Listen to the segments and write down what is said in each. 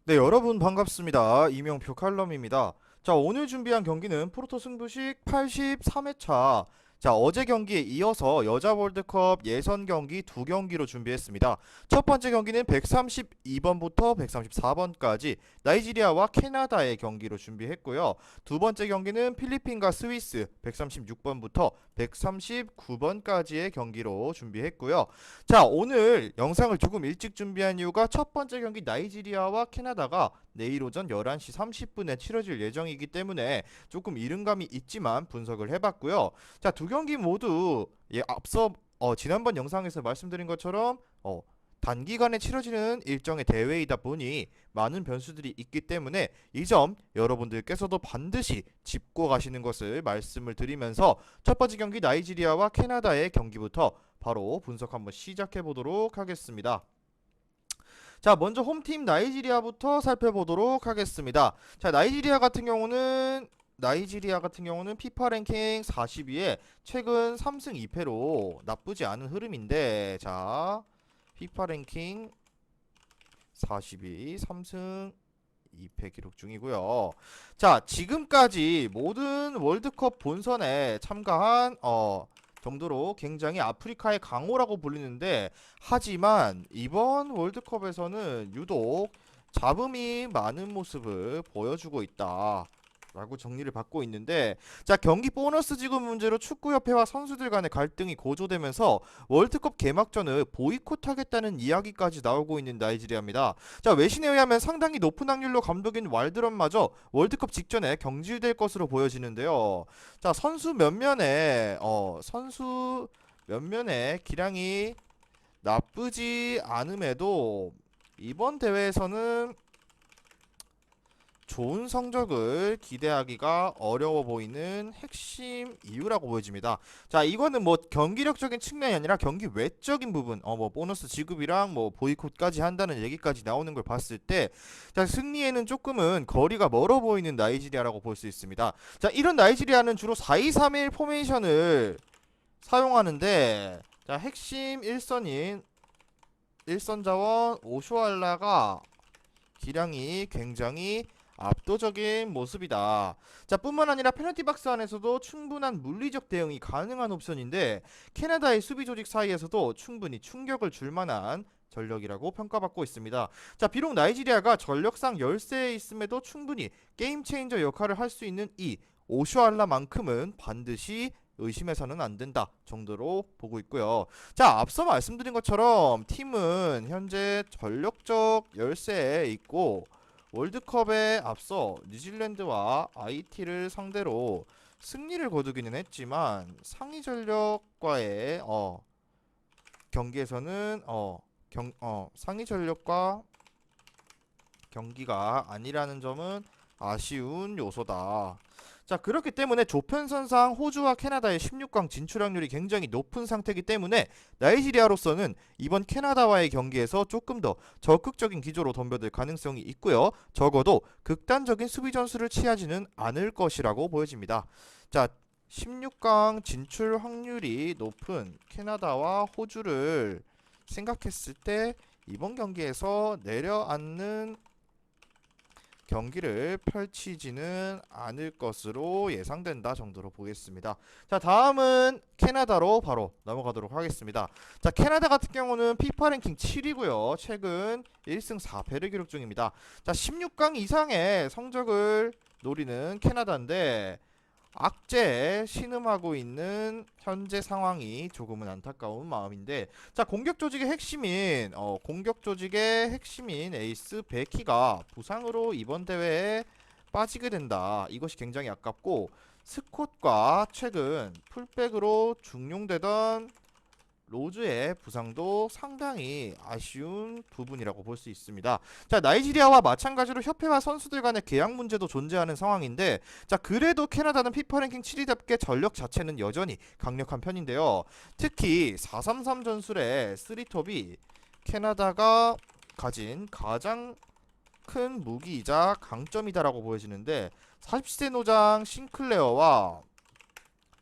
네, 여러분 반갑습니다. 이명표 칼럼입니다. 자, 오늘 준비한 경기는 프로토 승부식 83회차. 자, 어제 경기에 이어서 여자 월드컵 예선 경기 두 경기로 준비했습니다. 첫 번째 경기는 132번부터 134번까지 나이지리아와 캐나다의 경기로 준비했고요. 두 번째 경기는 필리핀과 스위스 136번부터 139번까지의 경기로 준비했고요. 자, 오늘 영상을 조금 일찍 준비한 이유가 첫 번째 경기 나이지리아와 캐나다가 내일 오전 11시 30분에 치러질 예정이기 때문에 조금 이른감이 있지만 분석을 해봤고요. 자, 두 경기 모두 앞서 지난번 영상에서 말씀드린 것처럼 단기간에 치러지는 일정의 대회이다 보니 많은 변수들이 있기 때문에 이 점 여러분들께서도 반드시 짚고 가시는 것을 말씀을 드리면서 첫 번째 경기 나이지리아와 캐나다의 경기부터 바로 분석 한번 시작해 보도록 하겠습니다. 자, 먼저 홈팀 나이지리아부터 살펴보도록 하겠습니다. 자, 나이지리아 같은 경우는 피파 랭킹 40위에 최근 3승 2패로 나쁘지 않은 흐름인데, 자, 피파 랭킹 40위 3승 2패 기록 중이고요. 자, 지금까지 모든 월드컵 본선에 참가한 정도로 굉장히 아프리카의 강호라고 불리는데, 하지만 이번 월드컵에서는 유독 잡음이 많은 모습을 보여주고 있다 라고 정리를 받고 있는데, 자, 경기 보너스 지급 문제로 축구협회와 선수들 간의 갈등이 고조되면서 월드컵 개막전을 보이콧하겠다는 이야기까지 나오고 있는 나이지리아입니다. 자, 외신에 의하면 상당히 높은 확률로 감독인 왈드런마저 월드컵 직전에 경질될 것으로 보여지는데요. 자, 선수 몇면의 기량이 나쁘지 않음에도 이번 대회에서는 좋은 성적을 기대하기가 어려워 보이는 핵심 이유라고 보여집니다. 자, 이거는 뭐 경기력적인 측면이 아니라 경기 외적인 부분, 뭐 보너스 지급이랑 뭐 보이콧까지 한다는 얘기까지 나오는 걸 봤을 때, 자, 승리에는 조금은 거리가 멀어 보이는 나이지리아라고 볼 수 있습니다. 자, 이런 나이지리아는 주로 4-2-3-1 포메이션을 사용하는데, 자, 핵심 1선인 1선 자원 오쇼알라가 기량이 굉장히 압도적인 모습이다. 자, 뿐만 아니라 페널티 박스 안에서도 충분한 물리적 대응이 가능한 옵션인데, 캐나다의 수비 조직 사이에서도 충분히 충격을 줄 만한 전력이라고 평가받고 있습니다. 자, 비록 나이지리아가 전력상 열세에 있음에도 충분히 게임 체인저 역할을 할 수 있는 이 오쇼알라만큼은 반드시 의심해서는 안 된다 정도로 보고 있고요. 자, 앞서 말씀드린 것처럼 팀은 현재 전력적 열세에 있고, 월드컵에 앞서 뉴질랜드와 IT를 상대로 승리를 거두기는 했지만 상위 전력과의 경기에서는 상위 전력과 경기가 아니라는 점은 아쉬운 요소다. 자, 그렇기 때문에 조편선상 호주와 캐나다의 16강 진출 확률이 굉장히 높은 상태이기 때문에 나이지리아로서는 이번 캐나다와의 경기에서 조금 더 적극적인 기조로 덤벼들 가능성이 있고요. 적어도 극단적인 수비 전술을 취하지는 않을 것이라고 보여집니다. 자, 16강 진출 확률이 높은 캐나다와 호주를 생각했을 때 이번 경기에서 내려앉는 경기를 펼치지는 않을 것으로 예상된다 정도로 보겠습니다. 자, 다음은 캐나다로 바로 넘어가도록 하겠습니다. 자, 캐나다 같은 경우는 피파 랭킹 7위고요. 최근 1승 4패를 기록 중입니다. 자, 16강 이상의 성적을 노리는 캐나다인데, 악재에 신음하고 있는 현재 상황이 조금은 안타까운 마음인데, 자, 공격 조직의 핵심인 에이스 베키가 부상으로 이번 대회에 빠지게 된다. 이것이 굉장히 아깝고, 스콧과 최근 풀백으로 중용되던 로즈의 부상도 상당히 아쉬운 부분이라고 볼 수 있습니다. 자, 나이지리아와 마찬가지로 협회와 선수들 간의 계약 문제도 존재하는 상황인데, 자, 그래도 캐나다는 피파 랭킹 7위답게 전력 자체는 여전히 강력한 편인데요. 특히 433 전술의 3톱이 캐나다가 가진 가장 큰 무기이자 강점이다라고 보여지는데, 40세 노장 싱클레어와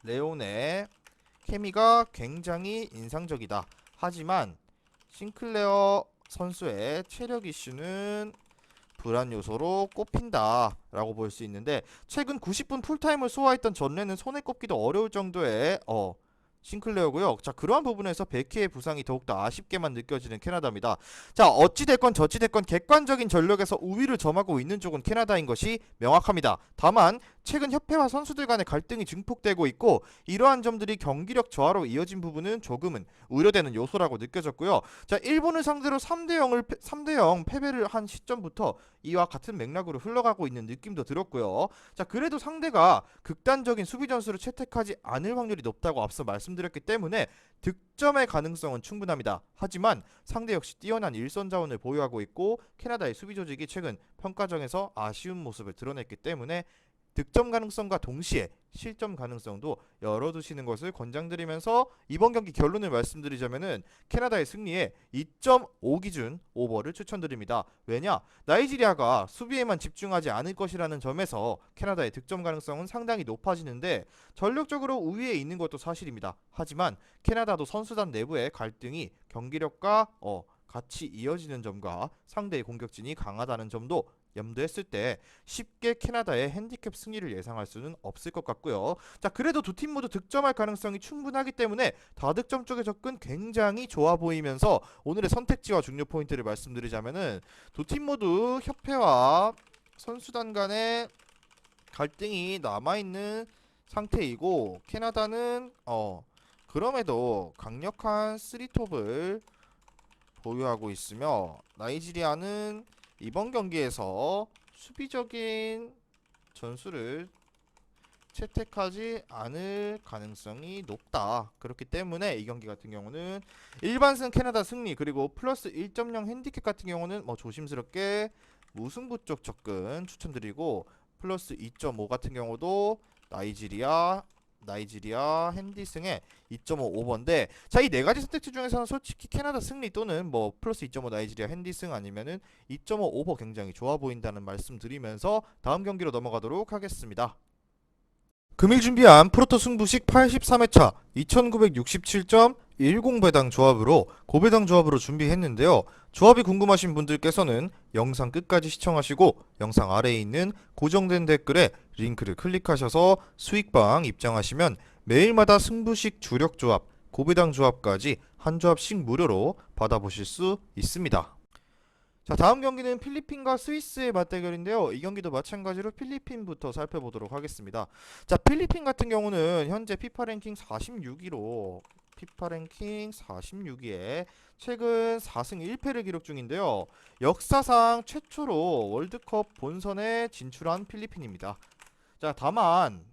레온의 케미가 굉장히 인상적이다. 하지만 싱클레어 선수의 체력 이슈는 불안 요소로 꼽힌다라고 볼 수 있는데 최근 90분 풀타임을 소화했던 전례는 손에 꼽기도 어려울 정도의 싱클레어고요. 자, 그러한 부분에서 베키의 부상이 더욱더 아쉽게만 느껴지는 캐나다입니다. 자, 어찌됐건 저찌됐건 객관적인 전력에서 우위를 점하고 있는 쪽은 캐나다인 것이 명확합니다. 다만 최근 협회와 선수들 간의 갈등이 증폭되고 있고 이러한 점들이 경기력 저하로 이어진 부분은 조금은 우려되는 요소라고 느껴졌고요. 자, 일본을 상대로 3대0 패배를 한 시점부터 이와 같은 맥락으로 흘러가고 있는 느낌도 들었고요. 자, 그래도 상대가 극단적인 수비 전술을 채택하지 않을 확률이 높다고 앞서 말씀드렸기 때문에 득점의 가능성은 충분합니다. 하지만 상대 역시 뛰어난 일선 자원을 보유하고 있고 캐나다의 수비 조직이 최근 평가전에서 아쉬운 모습을 드러냈기 때문에 득점 가능성과 동시에 실점 가능성도 열어두시는 것을 권장드리면서 이번 경기 결론을 말씀드리자면은 캐나다의 승리에 2.5 기준 오버를 추천드립니다. 왜냐? 나이지리아가 수비에만 집중하지 않을 것이라는 점에서 캐나다의 득점 가능성은 상당히 높아지는데 전력적으로 우위에 있는 것도 사실입니다. 하지만 캐나다도 선수단 내부의 갈등이 경기력과 같이 이어지는 점과 상대의 공격진이 강하다는 점도 염두했을 때 쉽게 캐나다의 핸디캡 승리를 예상할 수는 없을 것 같고요. 자, 그래도 두 팀 모두 득점할 가능성이 충분하기 때문에 다득점 쪽의 접근 굉장히 좋아 보이면서 오늘의 선택지와 중요 포인트를 말씀드리자면은 두 팀 모두 협회와 선수단 간의 갈등이 남아있는 상태이고 캐나다는 그럼에도 강력한 3톱을 보유하고 있으며 나이지리아는 이번 경기에서 수비적인 전술을 채택하지 않을 가능성이 높다. 그렇기 때문에 이 경기 같은 경우는 일반승 캐나다 승리 그리고 플러스 1.0 핸디캡 같은 경우는 조심스럽게 무승부 쪽 접근 추천드리고 플러스 2.5 같은 경우도 나이지리아 핸디승에 2.5 오버인데 자, 이 네 가지 선택지 중에서는 솔직히 캐나다 승리 또는 플러스 2.5 나이지리아 핸디승 아니면은 2.5 오버 굉장히 좋아 보인다는 말씀 드리면서 다음 경기로 넘어가도록 하겠습니다. 금일 준비한 프로토 승부식 83회차 2967.10 배당 조합으로 고배당 조합으로 준비했는데요. 조합이 궁금하신 분들께서는 영상 끝까지 시청하시고 영상 아래에 있는 고정된 댓글에 링크를 클릭하셔서 수익방 입장하시면 매일마다 승부식 주력 조합, 고배당 조합까지 한 조합씩 무료로 받아보실 수 있습니다. 자, 다음 경기는 필리핀과 스위스의 맞대결인데요. 이 경기도 마찬가지로 필리핀부터 살펴보도록 하겠습니다. 자, 필리핀 같은 경우는 현재 피파 랭킹 46위로 피파 랭킹 46위에 최근 4승 1패를 기록 중인데요. 역사상 최초로 월드컵 본선에 진출한 필리핀입니다. 자, 다만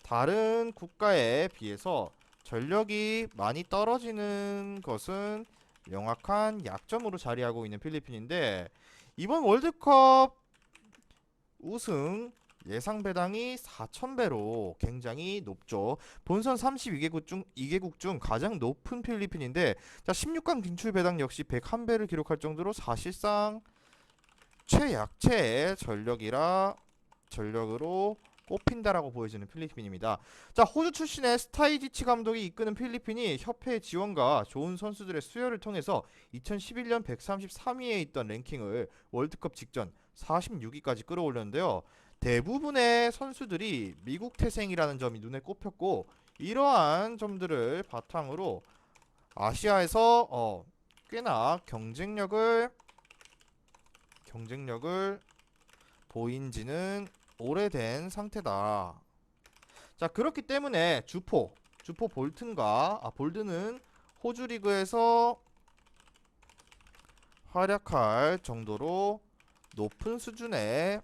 다른 국가에 비해서 전력이 많이 떨어지는 것은 명확한 약점으로 자리하고 있는 필리핀인데 이번 월드컵 우승 예상 배당이 4,000배로 굉장히 높죠. 본선 32개국 중 가장 높은 필리핀인데 자, 16강 진출 배당 역시 101배를 기록할 정도로 사실상 최약체의 전력으로 꼽힌다라고 보여지는 필리핀입니다. 자, 호주 출신의 스타이지치 감독이 이끄는 필리핀이 협회의 지원과 좋은 선수들의 수혈을 통해서 2011년 133위에 있던 랭킹을 월드컵 직전 46위까지 끌어올렸는데요. 대부분의 선수들이 미국 태생이라는 점이 눈에 꼽혔고 이러한 점들을 바탕으로 아시아에서 꽤나 경쟁력을 보인지는 오래된 상태다. 자, 그렇기 때문에 주포 볼드는 호주 리그에서 활약할 정도로 높은 수준의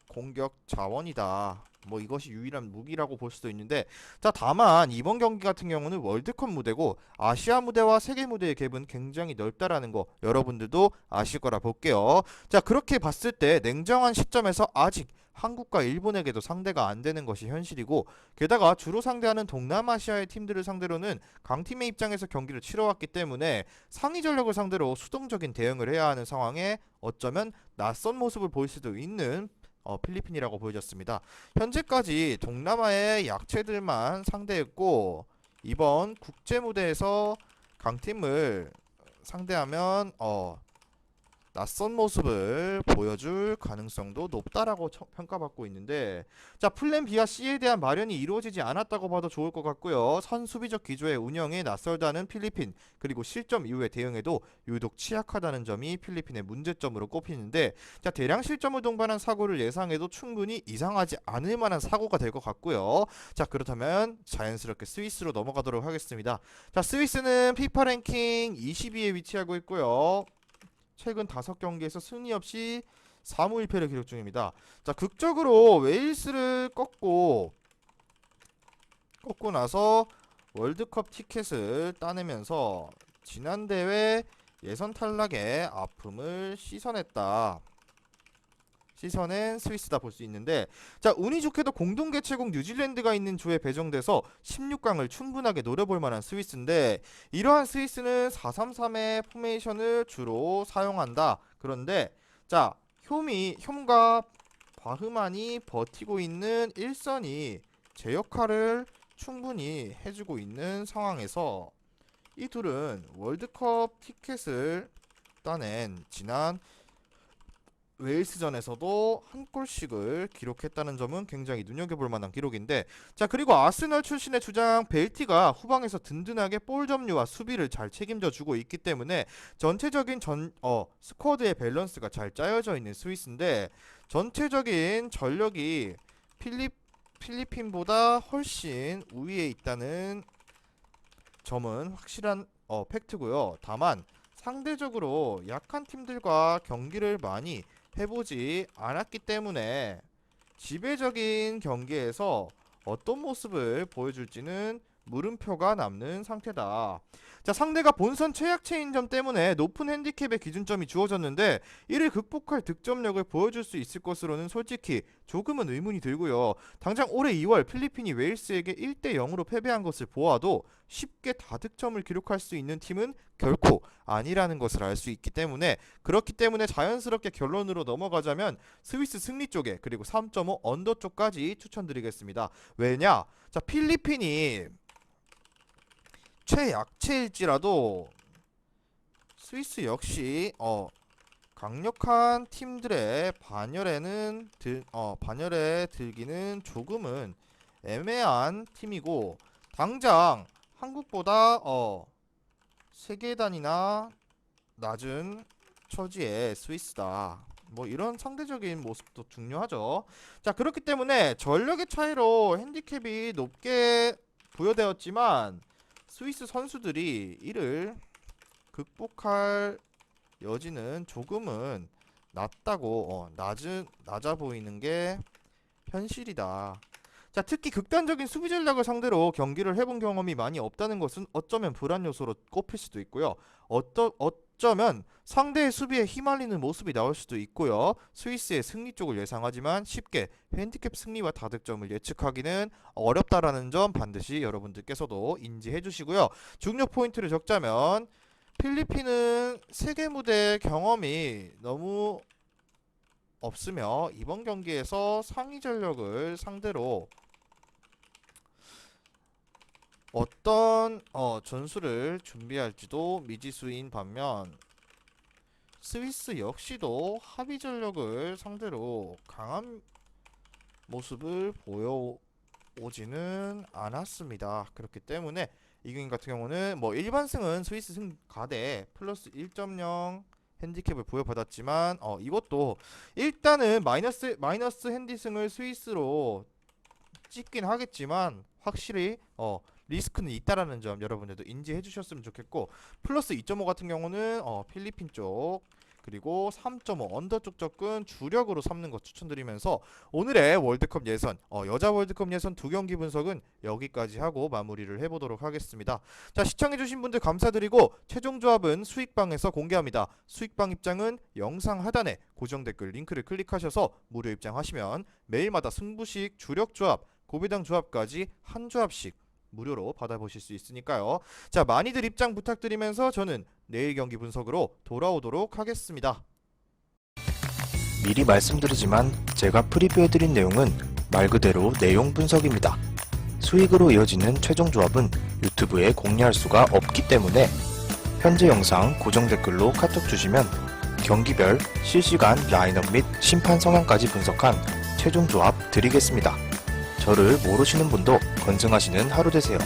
공격 자원이다. 이것이 유일한 무기라고 볼 수도 있는데 자, 다만 이번 경기 같은 경우는 월드컵 무대고 아시아 무대와 세계 무대의 갭은 굉장히 넓다라는 거 여러분들도 아실 거라 볼게요. 자, 그렇게 봤을 때 냉정한 시점에서 아직 한국과 일본에게도 상대가 안 되는 것이 현실이고 게다가 주로 상대하는 동남아시아의 팀들을 상대로는 강팀의 입장에서 경기를 치러왔기 때문에 상위 전력을 상대로 수동적인 대응을 해야 하는 상황에 어쩌면 낯선 모습을 보일 수도 있는 필리핀이라고 보여졌습니다. 현재까지 동남아의 약체들만 상대했고 이번 국제 무대에서 강팀을 상대하면 낯선 모습을 보여줄 가능성도 높다라고 평가받고 있는데, 자, 플랜 B와 C에 대한 마련이 이루어지지 않았다고 봐도 좋을 것 같고요. 선수비적 기조의 운영에 낯설다는 필리핀, 그리고 실점 이후의 대응에도 유독 취약하다는 점이 필리핀의 문제점으로 꼽히는데, 자, 대량 실점을 동반한 사고를 예상해도 충분히 이상하지 않을 만한 사고가 될 것 같고요. 자, 그렇다면 자연스럽게 스위스로 넘어가도록 하겠습니다. 자, 스위스는 피파 랭킹 22위에 위치하고 있고요. 최근 5경기에서 승리 없이 4무 1패를 기록 중입니다. 자, 극적으로 웨일스를 꺾고 나서 월드컵 티켓을 따내면서 지난 대회 예선 탈락의 아픔을 씻어낸 스위스다 볼 수 있는데, 자, 운이 좋게도 공동 개최국 뉴질랜드가 있는 조에 배정돼서 16강을 충분하게 노려볼 만한 스위스인데, 이러한 스위스는 4-3-3의 포메이션을 주로 사용한다. 그런데 자, 욤과 바흐만이 버티고 있는 일선이 제 역할을 충분히 해주고 있는 상황에서 이 둘은 월드컵 티켓을 따낸 지난 웨일스전에서도 한 골씩을 기록했다는 점은 굉장히 눈여겨볼 만한 기록인데, 자, 그리고 아스널 출신의 주장 벨티가 후방에서 든든하게 볼 점유와 수비를 잘 책임져 주고 있기 때문에 전체적인 스쿼드의 밸런스가 잘 짜여져 있는 스위스인데, 전체적인 전력이 필리핀보다 훨씬 우위에 있다는 점은 확실한 팩트고요. 다만 상대적으로 약한 팀들과 경기를 많이 해보지 않았기 때문에 지배적인 경기에서 어떤 모습을 보여줄지는 물음표가 남는 상태다. 자, 상대가 본선 최약체인 점 때문에 높은 핸디캡의 기준점이 주어졌는데, 이를 극복할 득점력을 보여줄 수 있을 것으로는 솔직히 조금은 의문이 들고요. 당장 올해 2월 필리핀이 웨일스에게 1-0으로 패배한 것을 보아도 쉽게 다득점을 기록할 수 있는 팀은 결코 아니라는 것을 알 수 있기 때문에, 그렇기 때문에 자연스럽게 결론으로 넘어가자면 스위스 승리 쪽에, 그리고 3.5 언더 쪽까지 추천드리겠습니다. 왜냐? 자, 필리핀이 최약체일지라도 스위스 역시 강력한 팀들의 반열에 들기는 조금은 애매한 팀이고, 당장 한국보다 세계단이나 낮은 처지의 스위스다, 뭐 이런 상대적인 모습도 중요하죠. 자, 그렇기 때문에 전력의 차이로 핸디캡이 높게 부여되었지만 스위스 선수들이 이를 극복할 여지는 조금은 낮아 보이는 게 현실이다. 자, 특히 극단적인 수비 전략을 상대로 경기를 해본 경험이 많이 없다는 것은 어쩌면 불안 요소로 꼽힐 수도 있고요. 어쩌면 상대의 수비에 휘말리는 모습이 나올 수도 있고요. 스위스의 승리 쪽을 예상하지만 쉽게 핸디캡 승리와 다득점을 예측하기는 어렵다라는 점 반드시 여러분들께서도 인지해 주시고요. 중요 포인트를 적자면 필리핀은 세계 무대 경험이 너무 없으며 이번 경기에서 상위 전력을 상대로 어떤 전술을 준비할지도 미지수인 반면, 스위스 역시도 하위 전력을 상대로 강한 모습을 보여오지는 않았습니다. 그렇기 때문에 이 경기 같은 경우는 뭐 일반승은 스위스 승 가대 플러스 1.0 핸디캡을 부여받았지만 이것도 일단은 마이너스 핸디승을 스위스로 찍긴 하겠지만 확실히 리스크는 있다라는 점 여러분들도 인지해 주셨으면 좋겠고, 플러스 2.5 같은 경우는 필리핀 쪽, 그리고 3.5 언더 쪽 접근 주력으로 삼는 것 추천드리면서 오늘의 월드컵 예선, 여자 월드컵 예선 2경기 분석은 여기까지 하고 마무리를 해보도록 하겠습니다. 자, 시청해주신 분들 감사드리고 최종 조합은 수익방에서 공개합니다. 수익방 입장은 영상 하단에 고정 댓글 링크를 클릭하셔서 무료 입장하시면 매일마다 승부식, 주력 조합, 고배당 조합까지 한 조합씩 무료로 받아보실 수 있으니까요. 자, 많이들 입장 부탁드리면서 저는 내일 경기 분석으로 돌아오도록 하겠습니다. 미리 말씀드리지만 제가 프리뷰해드린 내용은 말 그대로 내용 분석입니다. 수익으로 이어지는 최종 조합은 유튜브에 공개할 수가 없기 때문에 현재 영상 고정 댓글로 카톡 주시면 경기별 실시간 라인업 및 심판 성향까지 분석한 최종 조합 드리겠습니다. 저를 모르시는 분도 건승하시는 하루 되세요.